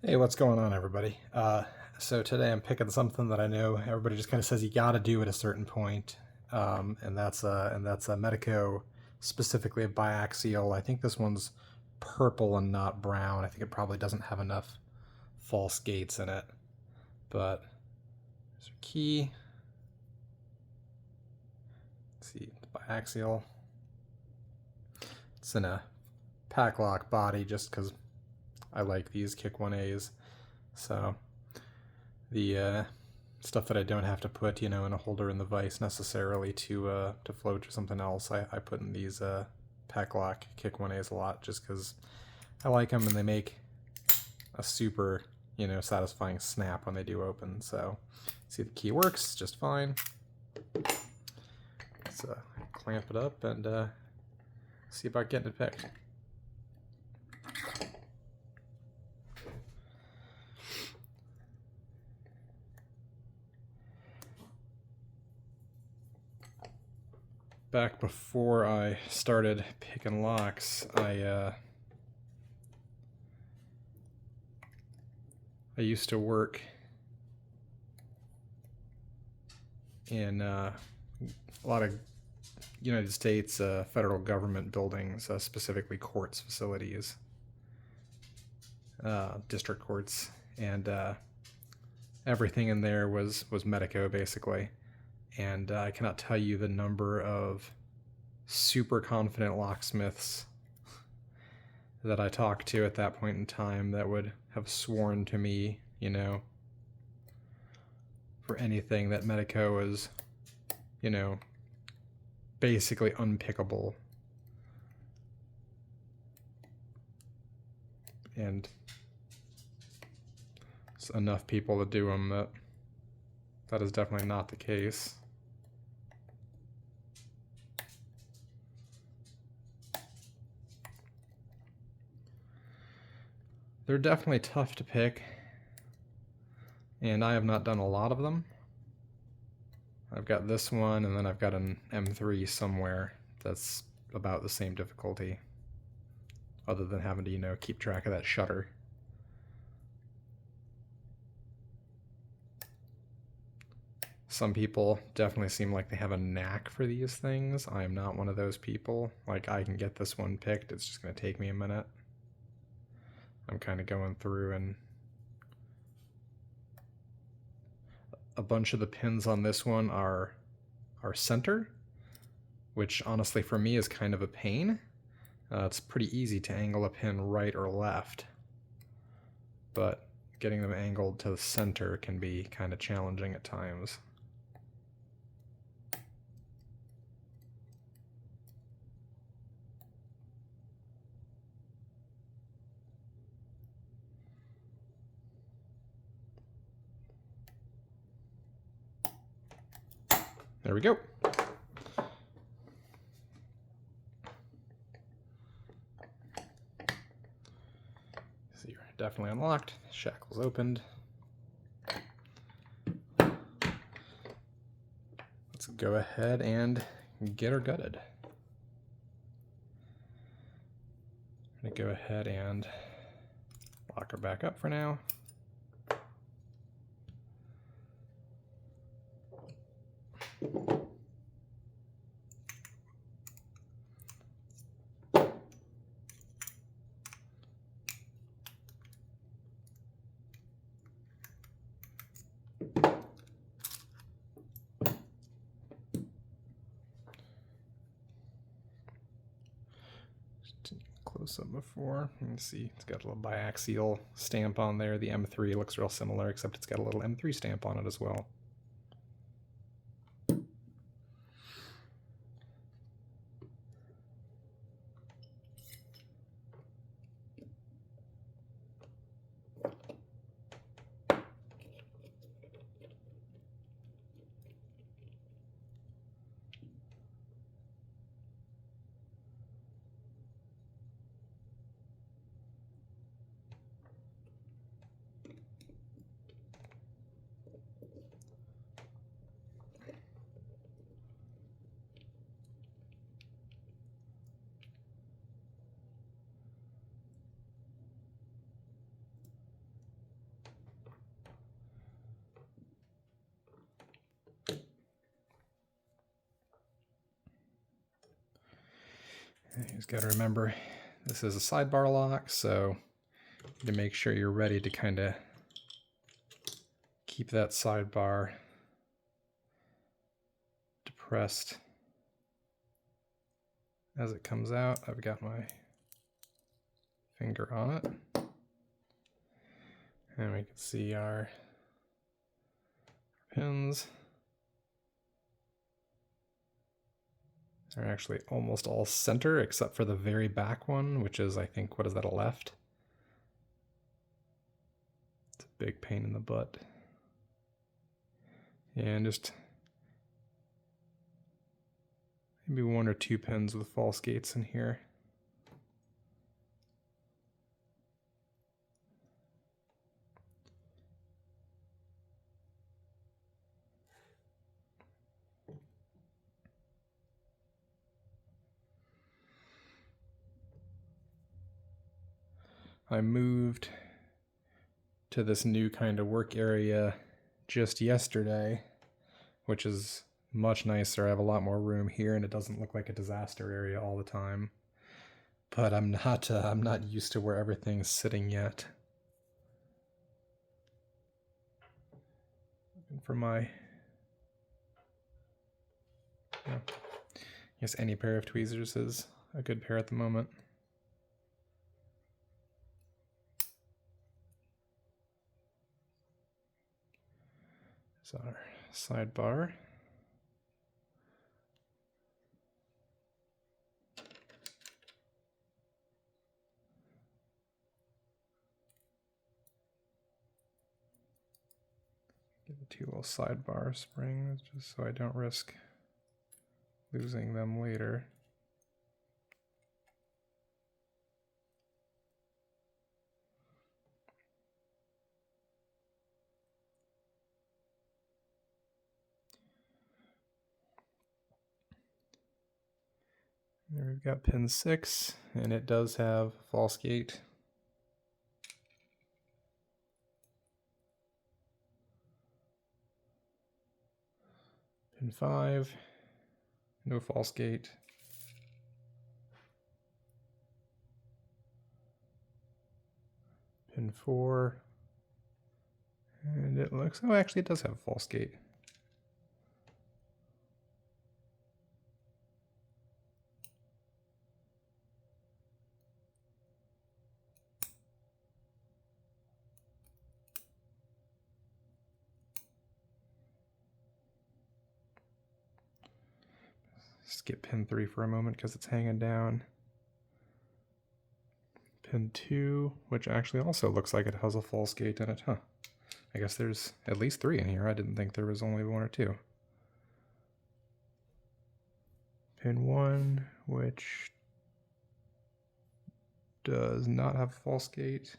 Hey, what's going on, everybody? So today I'm picking something that I know everybody just kind of says you got to do at a certain point, and that's a Medeco, specifically a Biaxial. I think this one's purple and not brown. I think it probably doesn't have enough false gates in it, but there's a key. Let's see, the Biaxial. It's in a pack lock body just because I like these Kick 1As. So the stuff that I don't have to put, in a holder in the vise necessarily to float or something else, I put in these pack lock Kick 1As a lot just because I like them and they make a super, satisfying snap when they do open. So see, the key works just fine. Let's clamp it up and see about getting it picked. Back before I started picking locks, I used to work in a lot of United States federal government buildings, specifically courts facilities, district courts, and everything in there was Medeco basically. And I cannot tell you the number of super confident locksmiths that I talked to at that point in time that would have sworn to me, for anything that Medeco is, basically unpickable. And it's enough people to do them that is definitely not the case. They're definitely tough to pick, and I have not done a lot of them. I've got this one, and then I've got an M3 somewhere that's about the same difficulty, other than having to, keep track of that shutter. Some people definitely seem like they have a knack for these things. I am not one of those people. Like, I can get this one picked, it's just going to take me a minute. I'm kind of going through, and a bunch of the pins on this one are center, which honestly for me is kind of a pain. It's pretty easy to angle a pin right or left, but getting them angled to the center can be kind of challenging at times. There we go. So you're definitely unlocked. Shackles opened. Let's go ahead and get her gutted. I'm going to go ahead and lock her back up for now. Close up before. You can see it's got a little biaxial stamp on there. The M3 looks real similar, except it's got a little M3 stamp on it as well. You just got to remember, this is a sidebar lock, so to make sure you're ready to kind of keep that sidebar depressed as it comes out. I've got my finger on it, and we can see our pins are actually almost all center except for the very back one, which is, I think, what is that, a left? It's a big pain in the butt. And just maybe 1 or 2 pins with false gates in here. I moved to this new kind of work area just yesterday, which is much nicer. I have a lot more room here, and it doesn't look like a disaster area all the time. But I'm not used to where everything's sitting yet. Looking for my, I guess any pair of tweezers is a good pair at the moment. So our sidebar. Get the 2 little sidebar springs just so I don't risk losing them later. There we've got pin 6, and it does have false gate. Pin 5, no false gate. Pin 4, and it looks, oh, actually it does have a false gate. Skip pin 3 for a moment because it's hanging down. Pin 2, which actually also looks like it has a false gate in it, huh? I guess there's at least 3 in here. I didn't think there was only 1 or 2. Pin 1, which does not have a false gate.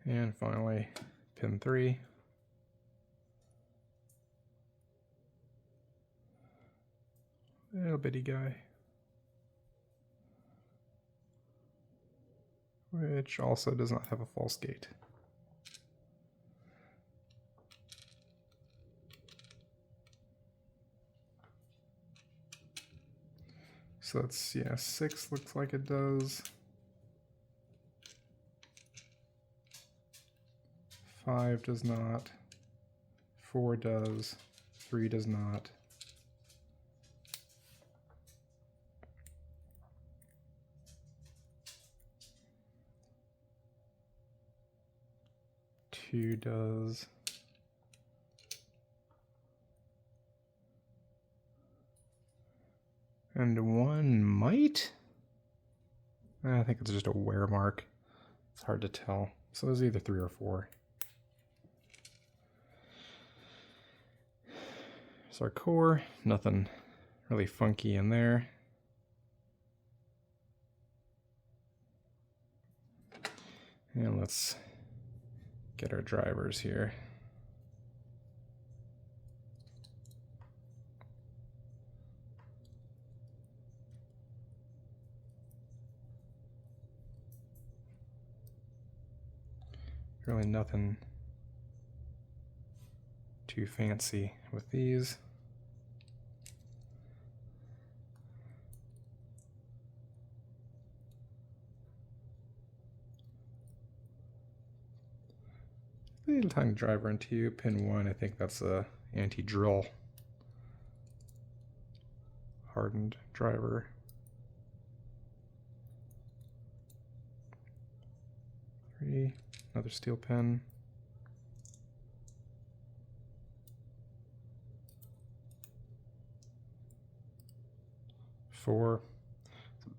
And finally, pin 3. Little bitty guy. Which also does not have a false gate. So that's, yeah, 6 looks like it does. 5 does not. 4 does. 3 does not. Two does. And 1 might? I think it's just a wear mark. It's hard to tell. So there's either 3 or 4. Here's our core. Nothing really funky in there. And let's get our drivers here. Really nothing too fancy with these. Little tiny driver into pin 1. I think that's a anti-drill hardened driver. 3, another steel pin. 4,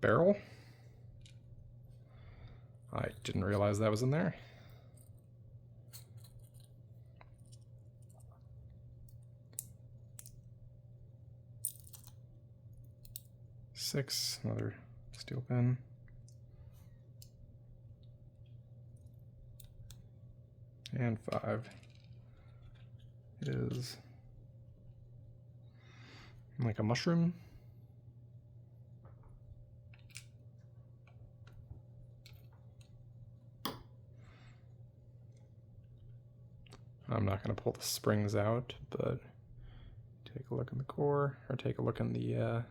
barrel. I didn't realize that was in there. 6, another steel pin. And 5 is like a mushroom. I'm not going to pull the springs out, but take a look in the core, or take a look in the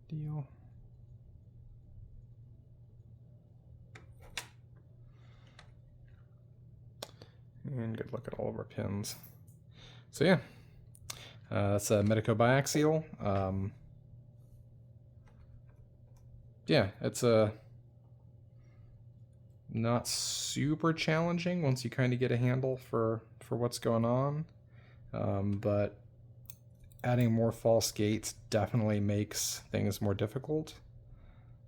deal. And good look at all of our pins. So yeah, that's a Medeco Biaxial. Yeah, it's a not super challenging once you kind of get a handle for what's going on, but adding more false gates definitely makes things more difficult.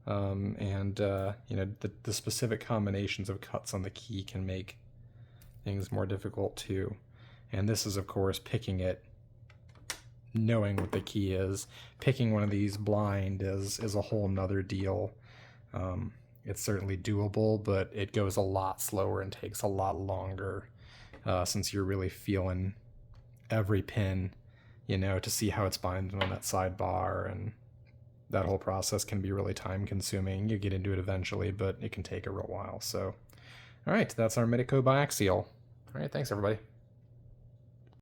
And you know, the specific combinations of cuts on the key can make things more difficult too. And this is, of course, picking it, knowing what the key is. Picking one of these blind is a whole nother deal. It's certainly doable, but it goes a lot slower and takes a lot longer, since you're really feeling every pin, you know, to see how it's binding on that sidebar, and that whole process can be really time consuming. You get into it eventually, but it can take a real while. So, all right, that's our Medeco Biaxial. All right, thanks everybody.